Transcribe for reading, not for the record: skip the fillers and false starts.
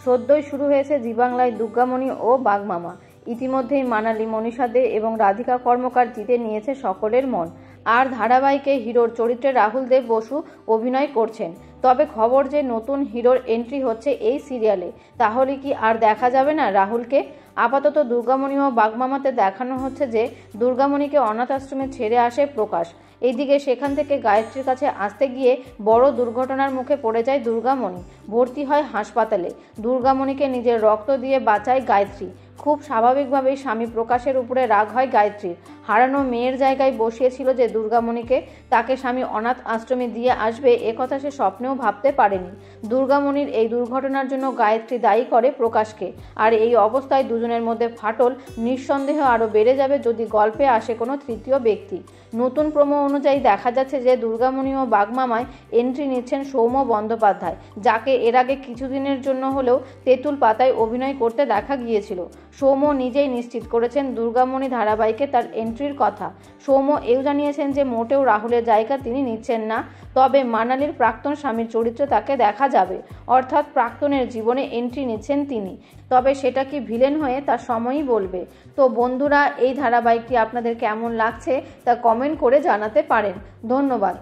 সদ্যই শুরু হয়েছে জি বাংলায় দুর্গামণি ও বাগমামা। ইতিমধ্যেই মানালি মনীষা দে এবং রাধিকা কর্মকার জিতে নিয়েছে সকলের মন। আর ধারাবাহিকে হিরোর চরিত্রে রাহুল দেব বসু অভিনয় করছেন। তবে খবর যে নতুন হিরোর এন্ট্রি হচ্ছে এই সিরিয়ালে, তাহলে কি আর দেখা যাবে না রাহুলকে? আপাতত দুর্গামণি ও বাগমামাতে দেখানো হচ্ছে যে দুর্গামণিকে অনাথ আশ্রমে ছেড়ে আসে প্রকাশ। এইদিকে সেখান থেকে গায়ত্রীর কাছে আসতে গিয়ে বড় দুর্ঘটনার মুখে পড়ে যায় দুর্গামণি। ভর্তি হয় হাসপাতালে। দুর্গামণিকে নিজের রক্ত দিয়ে বাঁচায় গায়ত্রী। খুব স্বাভাবিকভাবেই স্বামী প্রকাশের উপরে রাগ হয় গায়ত্রীর। হারানো মেয়ের জায়গায় বসিয়েছিল যে দুর্গামণিকে, তাকে স্বামী অনাথ আশ্রমে দিয়ে আসবে একথা সে স্বপ্নেও ভাবতে পারেনি। দুর্গামণির এই দুর্ঘটনার জন্য গায়ত্রী দায়ী করে প্রকাশকে। আর এই অবস্থায় দুজনের মধ্যে ফাটল নিঃসন্দেহ আরও বেড়ে যাবে যদি গল্পে আসে কোনো তৃতীয় ব্যক্তি। নতুন প্রোমো অনুযায়ী দেখা যাচ্ছে যে দুর্গামণি ও বাগমামায় এন্ট্রি নিচ্ছেন সৌম্য বন্দ্যোপাধ্যায়, যাকে এর আগে কিছুদিনের জন্য হলেও তেঁতুল পাতায় অভিনয় করতে দেখা গিয়েছিল। সৌম্য নিজেই নিশ্চিত করেছেন দুর্গামণি ধারাবাহিকে তার এন্ট্রির কথা। সৌম্য এও জানিয়েছেন যে মোটেও রাহুলের জায়গা তিনি নিচ্ছেন না, তবে মানালির প্রাক্তন স্বামীর চরিত্রে তাকে দেখা যাবে। অর্থাৎ প্রাক্তনের জীবনে এন্ট্রি নিচ্ছেন তিনি। তবে সেটা কি ভিলেন হয়ে তা সময়ই বলবে। তো বন্ধুরা, এই ধারাবাহিকটি আপনাদের কেমন লাগছে তা কমেন্ট করে জানাতে পারেন। ধন্যবাদ।